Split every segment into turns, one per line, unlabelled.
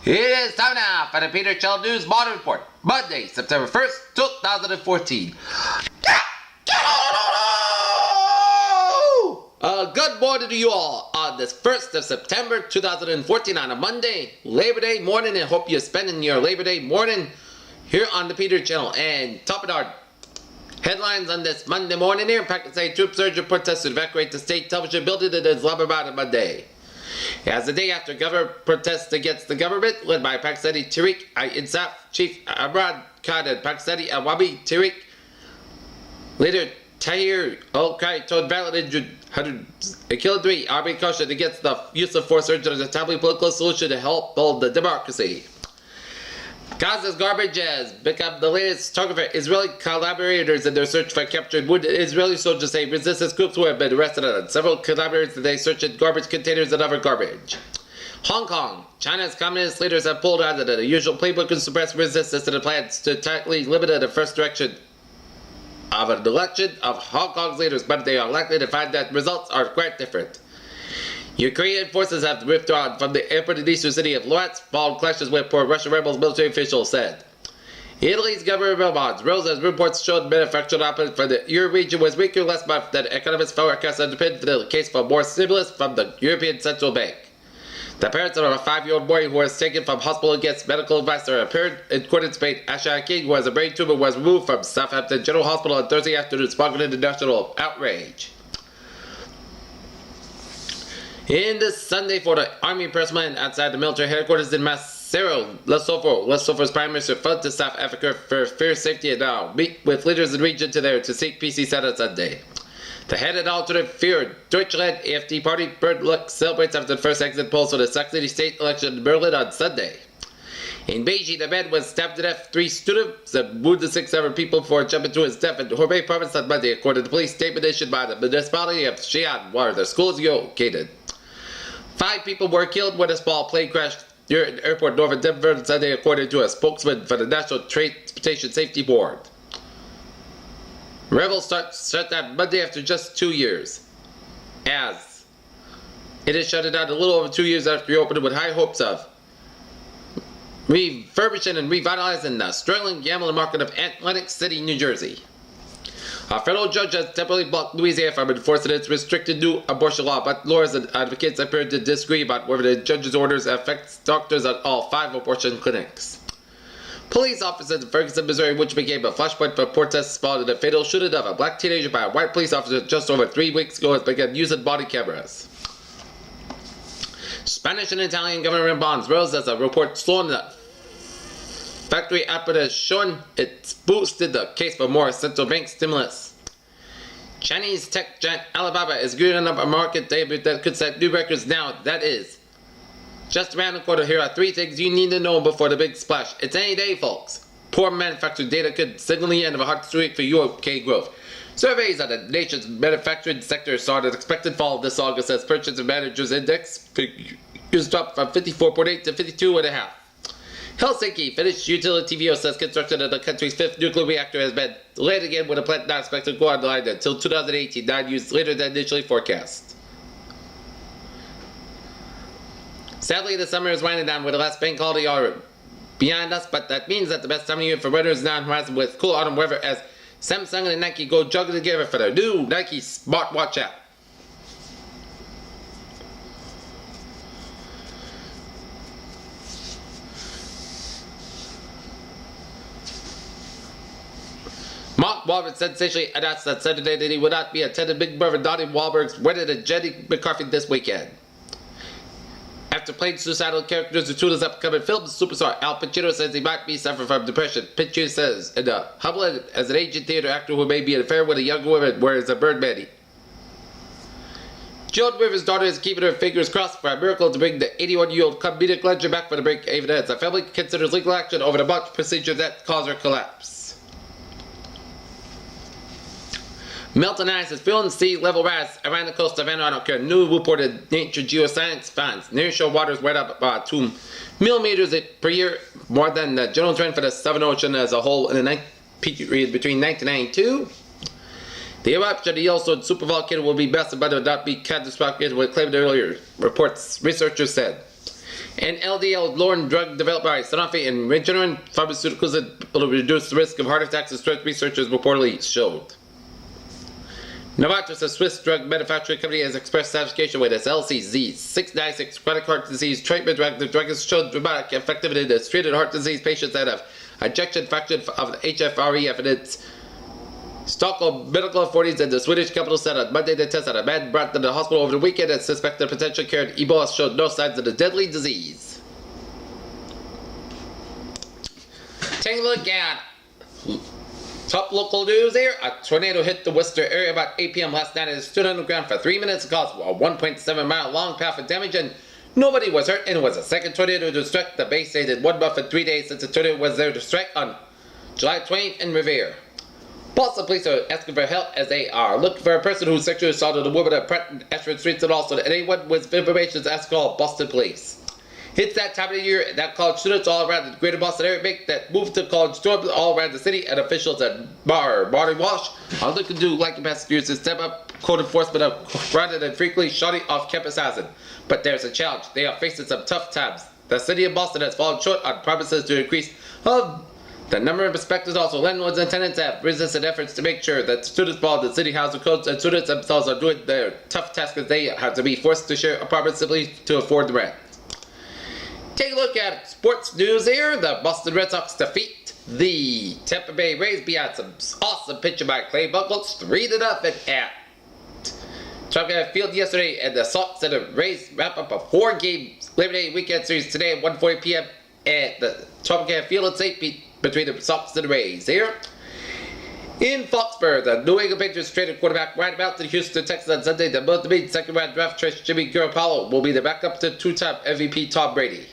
It is time now for the Peter Chell News Modern Report, Monday, September 1st, 2014. Good morning to you all on this 1st of September 2014 on a Monday, Labor Day morning, and hope you're spending your Labor Day morning here on the Peter Channel. And top of our headlines on this Monday morning here, Pakistani troops urge protesters to evacuate the state television building in Islamabad on Monday. As the day after government protests against the government, led by Pakistani Tehreek-i-Insaf Chief Imran Khan and Pakistani Awami Tehreek leader Tahir al-Qai told violent injured 103 army cautioned against the use of force, urging a timely political solution to help build the democracy. Gaza's garbage has become the latest target for Israeli collaborators in their search for captured wounded Israeli soldiers, say resistance groups who have been arrested on several collaborators today searching garbage containers and other garbage. Hong Kong. China's communist leaders have pulled out of the usual playbook to suppress resistance to the plans to tightly limit the first direction of an election of Hong Kong's leaders, but they are likely to find that results are quite different. Ukrainian forces have withdrawn from the airport in the eastern city of Luhansk following clashes with pro-Russian rebels, military officials said. Italy's government bonds rose as reports showed manufacturing output for the Euro region was weaker last month than economists forecast underpinned the case for more stimulus from the European Central Bank. The parents of a 5-year-old boy who was taken from hospital against medical advice are appeared in court in Spain. Asha King, who has a brain tumor, was removed from Southampton General Hospital on Thursday afternoon, sparking international outrage. In this Sunday for the Army personnel outside the military headquarters in Maseru, Lesofo's Prime Minister fled to South Africa for fear safety and now meet with leaders in the region to seek peace, he said on Sunday. The head of the alternative fear Deutschland AfD party, Bernd Lucke, celebrates after the first exit polls for the Saxony state election in Berlin on Sunday. In Beijing, the man was stabbed to death. 3 students and wounded 6 other people before jumping to his death in Hubei province on Monday, according to the police statement issued by the municipality of Xi'an, where the school is located. 5 people were killed when a small plane crashed near an airport north of Denver on Sunday, according to a spokesman for the National Transportation Safety Board. Rebels shut down Monday after just 2 years, as it is shut down a little over 2 years after reopening with high hopes of refurbishing and revitalizing the struggling gambling market of Atlantic City, New Jersey. A federal judge has temporarily blocked Louisiana from enforcing its restricted new abortion law, but lawyers and advocates appear to disagree about whether the judge's orders affect doctors at all 5 abortion clinics. Police officers in Ferguson, Missouri, which became a flashpoint for protests following the fatal shooting of a black teenager by a white police officer just over 3 weeks ago, has begun using body cameras. Spanish and Italian government bonds rose as a report slowing the factory output has shown it's boosted the case for more central bank stimulus. Chinese tech giant Alibaba is gearing up a market debut that could set new records now. That is just around the corner. Here are 3 things you need to know before the big splash. It's any day, folks. Poor manufacturing data could signal the end of a hard streak for UK growth. Surveys on the nation's manufacturing sector saw an expected fall this August as Purchasing Managers Index figures dropped from 54.8 to 52.5. Helsinki Finnish utility TVO says construction of the country's 5th nuclear reactor has been delayed again, with a plant not expected to go online until 2018, 9 years later than initially forecast. Sadly, the summer is winding down with the last bank holiday are behind us, but that means that the best time of year for runners is now on the horizon with cool autumn weather as Samsung and Nike go jogging together for their new Nike smartwatch app. Mark Wahlberg sensationally announced on Saturday that he would not be attending Big Brother Donnie Wahlberg's wedding to Jenny McCarthy this weekend. After playing suicidal characters in two of his upcoming films, superstar Al Pacino says he might be suffering from depression. Pacino says in the humble as an aging theater actor who may be in an affair with a young woman wears a Birdman. Joan Rivers' daughter is keeping her fingers crossed for a miracle to bring the 81-year-old comedic legend back for the break, even as the family considers legal action over the botched procedure that caused her collapse. Melting ice is feeling sea level rise around the coast of Antarctica. New reported nature geoscience finds nearshore waters went up about 2 millimeters per year, more than the general trend for the Southern Ocean as a whole in the period between 1992. The eruption of the Yellowstone supervolcano will be massive, but it will not be catastrophic as was claimed earlier, reports researchers said. An LDL lowering drug developed by Sanofi and Regeneron Pharmaceuticals that will reduce the risk of heart attacks, as researchers reportedly showed. Novartis, a Swiss drug manufacturing company, has expressed satisfaction with its LCZ696 chronic heart disease treatment drug. The drug has shown dramatic effectiveness in its treated heart disease patients that have ejection fraction of HFrEF in its Stockholm medical authorities and the Swedish capital said on Monday the test that a man brought to the hospital over the weekend and suspected potential cured Ebola showed no signs of the deadly disease. Take a look at top local news here. A tornado hit the Worcester area about 8 p.m. last night and stood on the ground for 3 minutes and caused a 1.7 mile long path of damage, and nobody was hurt, and it was the second tornado to strike the Bay State in 1 month and 3 days since the tornado was there to strike on July 20th in Revere. Boston police are asking for help as they are looking for a person who sexually assaulted a woman at Pratt and Ashford Streets, and also anyone with information is asked to call Boston police. It's that time of the year that college students all around the greater Boston area make that move to college dorms all around the city, and officials at Marty Walsh are looking to like ambassadors to step up code enforcement of grounded and frequently shutting off campus housing. But there's a challenge. They are facing some tough times. The city of Boston has fallen short on promises to increase of the number of inspectors. Also, landlords and tenants have resisted efforts to make sure that students follow the city housing codes, and students themselves are doing their tough task as they have to be forced to share apartments simply to afford the rent. Take a look at sports news here. The Boston Red Sox defeat the Tampa Bay Rays beyond some awesome pitching by Clay Buchholz 3-0 at Tropicana Field yesterday, and the Sox and the Rays wrap up a 4-game Labor Day weekend series today at 1:40 p.m. at the Tropicana Field in St. Pete between the Sox and the Rays here. In Foxborough, the New England Patriots traded quarterback right about to the Houston Texans on Sunday. The multi-made second-round draft choice Jimmy Garoppolo will be the backup to two-time MVP Tom Brady.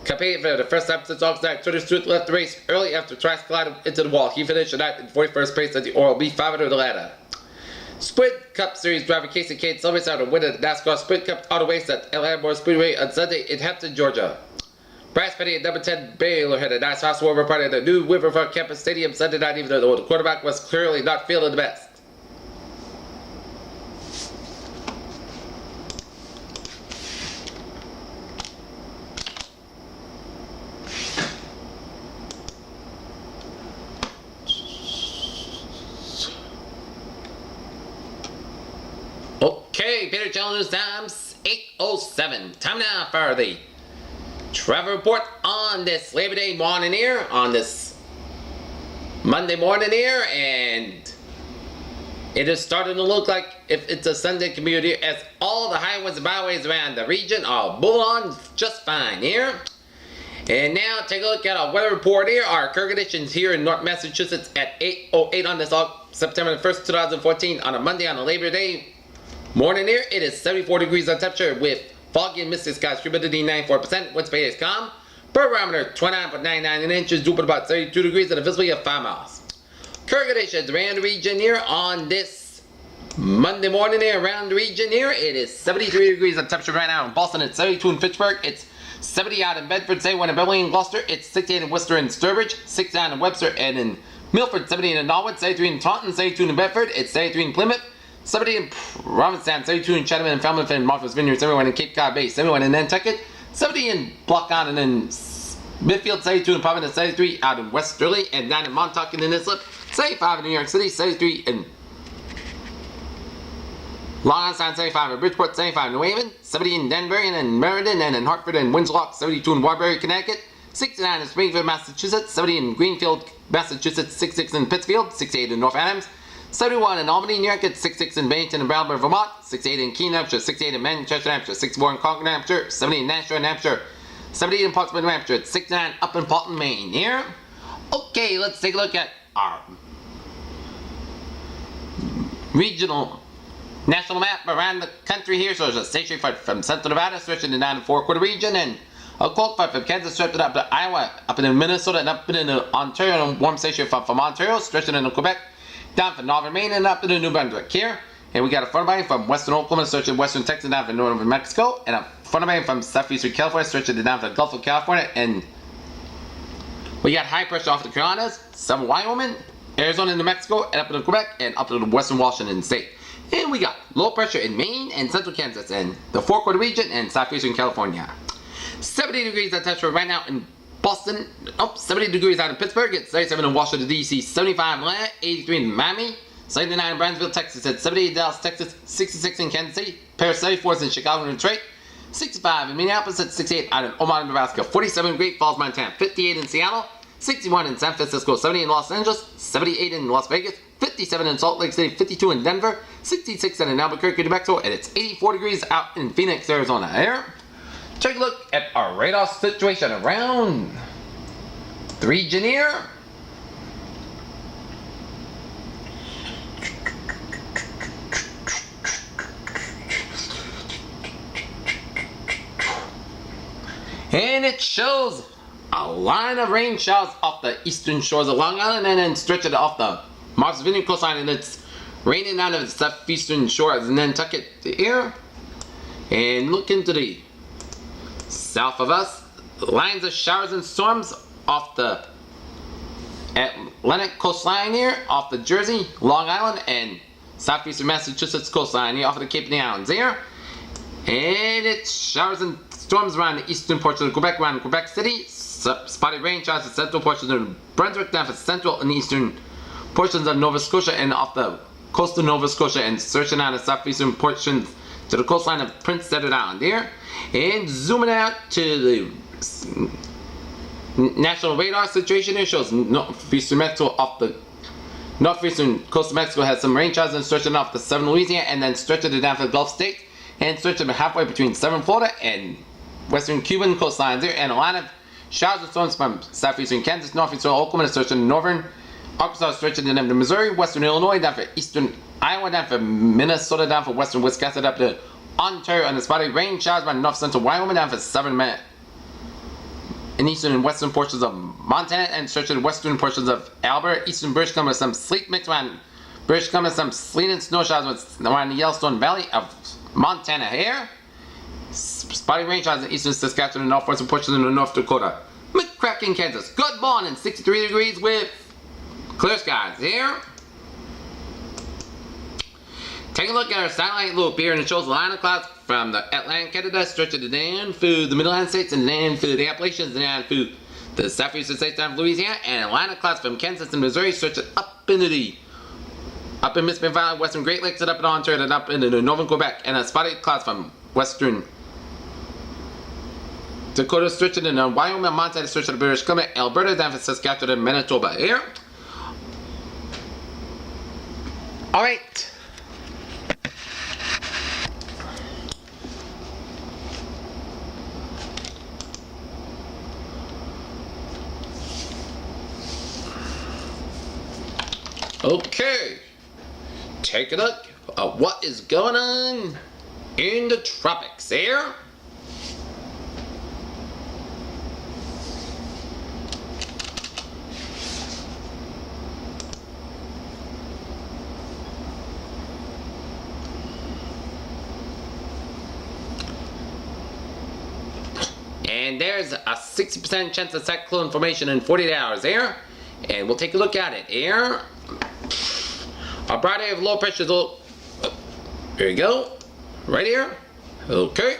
Campaigning for the first time since August 9th, Twitter Stewart left the race early after twice collided into the wall. He finished the night in 41st place at the Oral-B 500 Atlanta. Sprint Cup Series driver Casey Kane celebrates out a win at the NASCAR Sprint Cup Auto Race at Atlanta Speedway on Sunday in Hampton, Georgia. Bryce Petty at number 10 Baylor had a nice house warmer party at the new Riverfront Campus Stadium Sunday night, even though the quarterback was clearly not feeling the best. Okay, Peter Channel News Times 8:07. Time now for the travel report on this Labor Day morning here, on this Monday morning here, and it is starting to look like if it's a Sunday commute here, as all the highways and byways around the region are moving on just fine here. And now take a look at our weather report here. Our current conditions here in North Massachusetts at 8:08 on this September 1st, 2014 on a Monday on a Labor Day morning here. It is 74 degrees on temperature with foggy and misty skies, humidity 94%, wind speed is calm, barometer 29.99 inches, dew about 32 degrees, and a visibility of 5 miles. Current conditions around the region here on this Monday morning here around the region here. It is 73 degrees on temperature right now in Boston. It's 72 in Fitchburg. It's 70 out in Bedford, 71 in Beverly and Gloucester. It's 68 in Worcester and Sturbridge, 69 in Webster and in Milford, 78 in Norwood, 73 in Taunton, 72 in Bedford. It's 73 in Plymouth, 70 in Provincetown, 72 in Chatham and Falmouth and Martha's Vineyard, 71 in Cape Cod Bay, 71 in Nantucket, 70 in Block Island and in Midfield, 72 in Providence, 73 out in West Sterling, and 9 in Montauk and in Islip, 75 in New York City, 73 in Long Island, 75 in Bridgeport, 75 in New Haven, 70 in Danbury and in Meriden and in Hartford and Winslow, 72 in Waterbury, Connecticut, 69 in Springfield, Massachusetts, 70 in Greenfield, Massachusetts, 66 in Pittsfield, 68 in North Adams, 71 in Albany, New York, 66 in Bennington and Brattleboro, Vermont, 68 in Keene, New Hampshire, 68 in Manchester, New Hampshire, 64 in Concord, New Hampshire, 70 in Nashua, New Hampshire, 78 in Portsmouth, New Hampshire, 69 up in Paulton, Maine here. Okay, let's take a look at our regional national map around the country here. So there's a station from Central Nevada stretching down the four-quarter region, and a cold front from Kansas stretching up to Iowa, up in Minnesota, and up in Ontario, and a warm station from Ontario stretching into Quebec, down from northern Maine and up into New Brunswick here. And we got a front line from western Oklahoma stretching western Texas down from northern Mexico, and a front line from southeastern California stretching down from the Gulf of California. And we got high pressure off the Carolinas, some Wyoming, Arizona, New Mexico, and up into Quebec, and up into western Washington state. And we got low pressure in Maine and central Kansas, and the four-quarter region and southeastern California. 70 degrees at temperature right now in Boston. 70 degrees out in Pittsburgh. It's 37 in Washington, D.C. 75 in Atlanta. 83 in Miami. 79 in Brownsville, Texas. At 78 in Dallas, Texas. 66 in Kansas City. Paris 74 in Chicago and Detroit. 65 in Minneapolis. At 68 out in Omaha, Nebraska. 47 in Great Falls, Montana. 58 in Seattle. 61 in San Francisco. 70 in Los Angeles. 78 in Las Vegas. 57 in Salt Lake City. 52 in Denver. 66 in Albuquerque, New Mexico. And it's 84 degrees out in Phoenix, Arizona. Here, take a look at our radar situation around the region here. And it shows a line of rain showers off the eastern shores of Long Island and then stretch it off the Martha's Vineyard coastline, and it's raining down the southeastern shores and then tuck it to here and look into the south of us. Lines of showers and storms off the Atlantic coastline here, off the Jersey, Long Island, and southeastern Massachusetts coastline here off of the Cape of the Islands here. And it's showers and storms around the eastern portion of Quebec, around Quebec City. Spotty rain showers in central portions of Brunswick, down for central and eastern portions of Nova Scotia and off the coast of Nova Scotia, and searching out the southeastern portions to the coastline of Prince Edward Island here. And zooming out to the national radar situation here, shows northeastern Mexico off the northeastern coast of Mexico has some rain showers and stretching off the southern Louisiana and then stretching it down to the Gulf states and stretching halfway between southern Florida and western Cuban coastlines here, and a lot of showers and storms from southeastern Kansas, northeastern Oklahoma, and stretching northern Arkansas, stretching down to Missouri, western Illinois, down for eastern Iowa, down for Minnesota, down for western Wisconsin, up to Ontario, and the spotty rain showers by north central Wyoming, down for southern and eastern and western portions of Montana, and stretching western portions of Alberta, eastern British Columbia, some sleet mixed around British Columbia, some sleet and snow showers around the Yellowstone Valley of Montana here. Spotty rain showers in eastern Saskatchewan and northwestern portions of North Dakota. McCracken, Kansas. Good morning, 63 degrees with clear skies here. Take a look at our satellite loop here, and it shows a line of clouds from the Atlantic Canada stretching down through the Middle States and then through the Appalachians and down through the southeastern states down to Louisiana, and a line of clouds from Kansas and Missouri stretching up in Mississippi Valley, western Great Lakes, and up in Ontario, and up into the northern Quebec, and a spotty clouds from western Dakota stretching in Wyoming, Montana stretching to British Columbia, Alberta, down from Saskatchewan and Manitoba here. Alright. Okay. Take a look at what is going on in the tropics here. And there's a 60% chance of cyclone formation in 48 hours here. And we'll take a look at it here. A broad area of low pressure is there you go. Right here. Okay.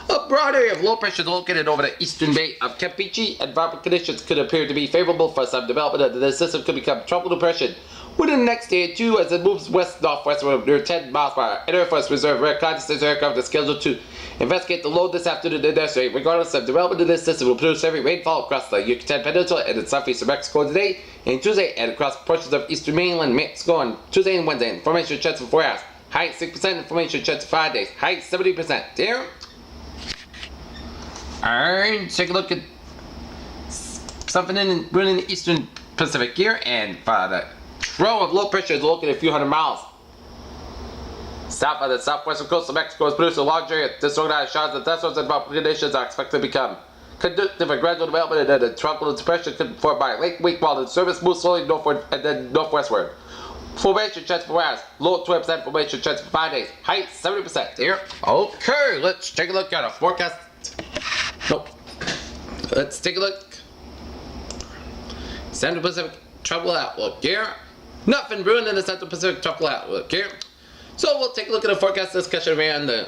A broad area of low pressure is located over the eastern bay of Campeche. Environmental conditions could appear to be favorable for some development. The system could become tropical depression within the next day or two as it moves west-northwestward near 10 miles per hour. Air Force Reserve reconnaissance aircraft is scheduled to investigate the low this afternoon in this area. Regardless of development of this system, will produce heavy rainfall across the Yucatan Peninsula and in southeastern Mexico today and Tuesday, and across portions of eastern mainland Mexico on Tuesday and Wednesday. Information chance for 4 hours. High 6%. Information chance for 5 days. High 70%. Here. Alright, take a look at something in the eastern Pacific here, and the trough of low pressure is located a few hundred miles south of the southwestern coast of Mexico. Has produced a large area of disorganized showers and thunderstorms, and conditions are expected to become conducive for gradual development, and the tropical depression could form by late week while the surface moves slowly northward and then northwestward. Formation chance for hours, low 20%. Formation chance for 5 days, height 70%. Here. Okay, let's take a look at our forecast. Nope. Let's take a look. Central Pacific tropical outlook here. Nothing brewing in the Central Pacific tropical outlook here. So we'll take a look at the forecast discussion around the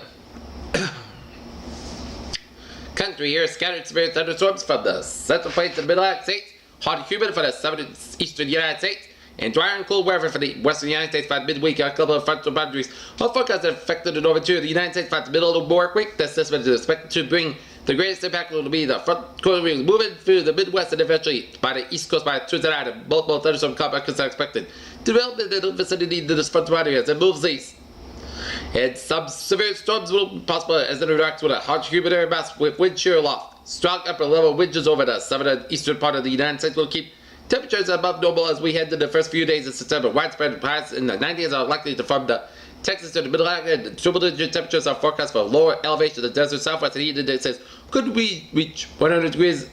country here. Scattered severe thunderstorms from the central plains of the Mid-Atlantic States. Hot and humid for the southeastern United States. And drier and cool weather for the western United States by midweek. A couple of frontal boundaries are forecast that affected the northern tier of the United States by the middle of the work week. This system is expected to bring the greatest impact will be the front cold wings moving through the Midwest and eventually by the East Coast by Tuesday night. And multiple thunderstorm compacts are expected to develop in the vicinity of this frontal boundary as it moves east. And some severe storms will be possible as it interacts with a hot humid air mass with wind shear aloft. Strong upper level winds over the southern and eastern part of the United States will keep temperatures above normal as we head to the first few days of September. Widespread highs in the 90s are likely to form the Texas to the middle Atlantic, and triple-digit temperatures are forecast for lower elevation of the desert southwest. And heat index says could we reach 100 degrees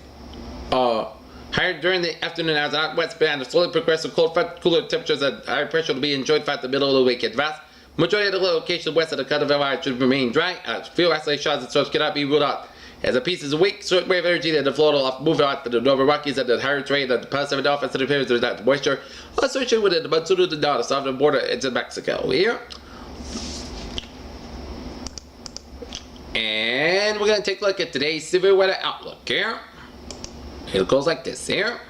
higher during the afternoon as the west band. A slowly progressive cold front, cooler temperatures and higher pressure will be enjoyed throughout the middle of the week. In vast majority of the locations west of the Cutterville line should remain dry. Few isolated showers and storms cannot be ruled out. As the piece is weak, short wave energy that the flow will move out to the Northern Rockies and the higher terrain that the Pacific Northwest and appears there's that moisture associated with the monsoon to the down the southern border into Mexico here. And we're going to take a look at today's severe weather outlook here. It goes like this here.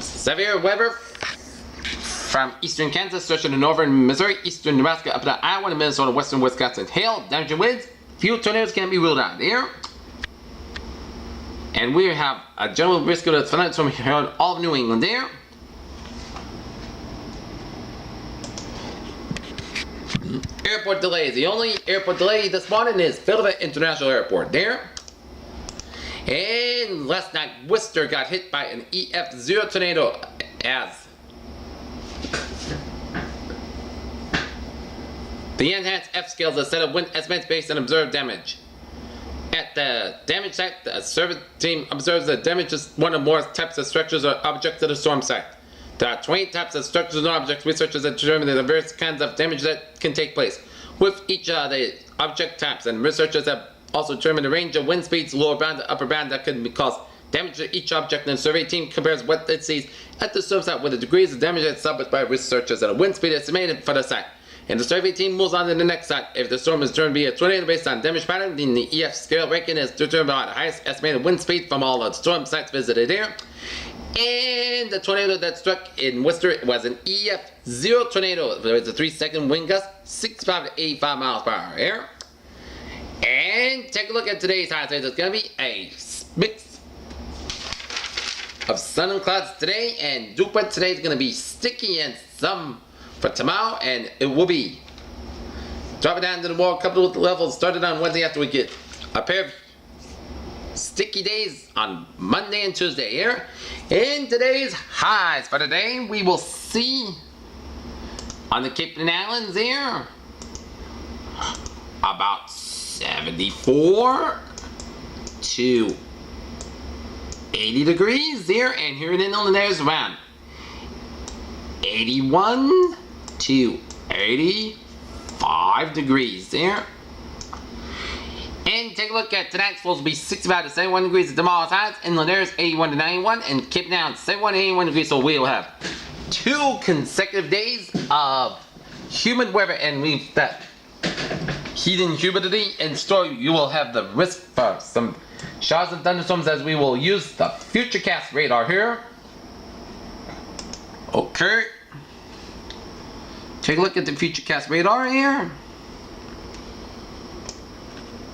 Severe weather from eastern Kansas, stretching to northern Missouri, eastern Nebraska, up to Iowa and Minnesota, western Wisconsin. Hail, damaging winds, few tornadoes can be ruled out here. And we have a general risk of thunderstorm here in all of New England there. Airport delays. The only airport delay this morning is Philadelphia International Airport there. And last night, Worcester got hit by an EF0 tornado as the enhanced F scales a set of wind estimates based on observed damage. At the damage site, the service team observes that damage is one or more types of structures or objects at the storm site. There are 20 types of structures and objects. Researchers have determined that there are various kinds of damage that can take place with each of the object types, and researchers have also determined the range of wind speeds, lower bound to upper bound, that could cause damage to each object. And the survey team compares what it sees at the storm site with the degrees of damage established by researchers and a wind speed estimated for the site. And the survey team moves on to the next site. If the storm is determined to be a tornado based on damage pattern, then the EF scale ranking is determined by the highest estimated wind speed from all the storm sites visited here. And the tornado that struck in Worcester was an EF0 tornado. There was a 3-second wind gust, 65 to 85 miles per hour here. And take a look at today's high. There's going to be a mix of sun and clouds today, and dew point today is going to be sticky and some for tomorrow, and it will be dropping down to the more couple of levels started on Wednesday after we get a pair of sticky days on Monday and Tuesday here. In today's highs for today, we will see on the Cape and Islands here about 74 to 80 degrees there, and here in Inland there's around 81 to 85 degrees there. And take a look at tonight's supposed to be 65 to 71 degrees at tomorrow's highs. Inland there's 81 to 91, and Cape Town 71 to 81 degrees. So we will have 2 consecutive days of humid weather, and we've that heat and humidity in store. You will have the risk for some showers and thunderstorms as we will use the Futurecast radar here. Okay. Take a look at the Futurecast radar here.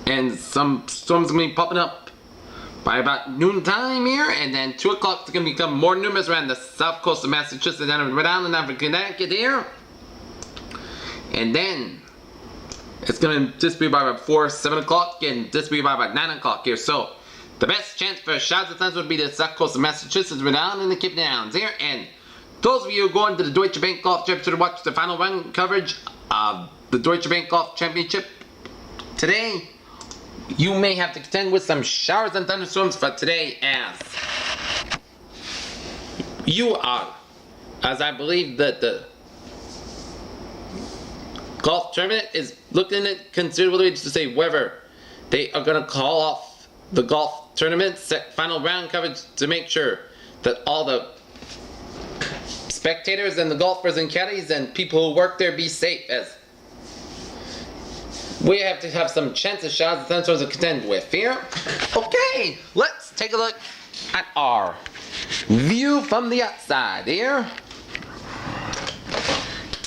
And some storms are going to be popping up by about noon time here, and then 2 o'clock is going to become more numerous around the south coast of Massachusetts and Rhode Island and Connecticut here. And then it's going to just be by about 4, 7 o'clock, and just be by about 9 o'clock here. So the best chance for showers and thunderstorms would be the south coast of Massachusetts, Rhode Island, and the Cape Downs here. And those of you who are going to the Deutsche Bank Golf Championship to watch the final run coverage of the Deutsche Bank Golf Championship today, you may have to contend with some showers and thunderstorms for today, as you are, as I believe that the golf tournament is looking at considerably to say whether they are going to call off the golf tournament set final round coverage to make sure that all the spectators and the golfers and caddies and people who work there be safe, as we have to have some chances, showers, and thunderstorms to contend with here. Okay, let's take a look at our view from the outside here.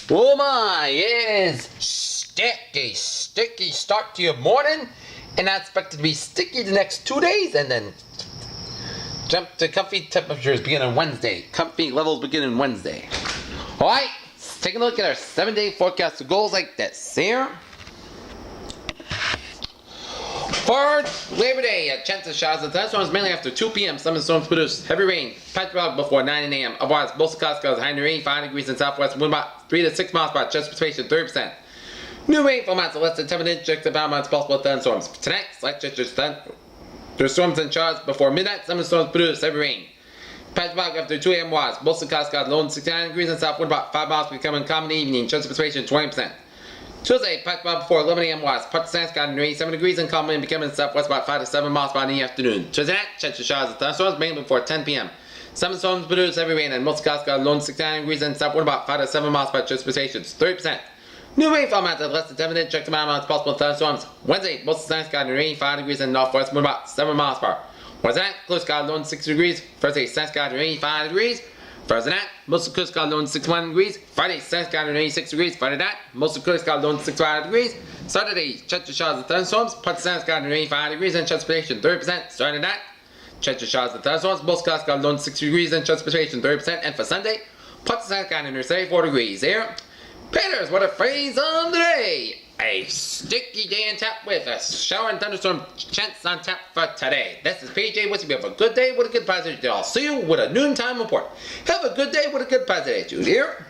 Oh my, it is sticky start to your morning, and I expect it to be sticky the next 2 days, and then jump to comfy temperatures beginning Wednesday. Comfy levels beginning Wednesday. Alright, let's take a look at our 7-day forecast of goals like this here. For Labor Day, a chance of showers and thunderstorms mainly after 2 p.m. Some storms produce heavy rain, patchy fog before 9 a.m. Otherwise, most of the clouds high near 85 degrees in southwest, wind about 3 to 6 miles per hour, chance precipitation 30%. New rainfall amounts of less than 10 inches to about amounts possible thunderstorms. Tonight, slight there's storms and showers before midnight. Some storms produce heavy rain. Patchy fog after 2 a.m. wise. Most of the clouds low 69 degrees in south, wind about 5 miles becoming common in the evening, chance precipitation 20%. Tuesday, patchy fog before 11 a.m. west. Part of the sky near 87 degrees and common becoming southwest about 5 to 7 miles per hour in the afternoon. Tuesday night, chance of showers and thunderstorms mainly before 10 p.m. Some storms produce heavy rain and most clouds low 69 degrees and south, wind about 5 to 7 miles per hour, precipitation 30%. New rainfall amounts of less than 10 minutes. Check the amount of possible thunderstorms. Wednesday, most of the sky near 85 degrees and northwest, wind about 7 miles per hour. Wednesday night, clear sky low 60 degrees. Thursday, sun sky near 85 degrees. Thursday night, most of the clear sky low 61 degrees. Friday, sun sky near 86 degrees. Friday night, most of the clear sky low 65 degrees. Saturday, chance of showers and thunderstorms. Part of the sun sky near 85 degrees and chance precipitation 30%. Saturday night, chance of showers and thunderstorms. Most clouds sky low 60 degrees and chance precipitation 30%. And for Sunday, part of the sun sky near 74 degrees. Here, Peters, what a phrase of the day! A sticky day on tap with a shower and thunderstorm chance on tap for today. This is PJ wishing you have a good day with a good positive attitude. I'll see you with a noontime report. Have a good day with a good positive attitude here.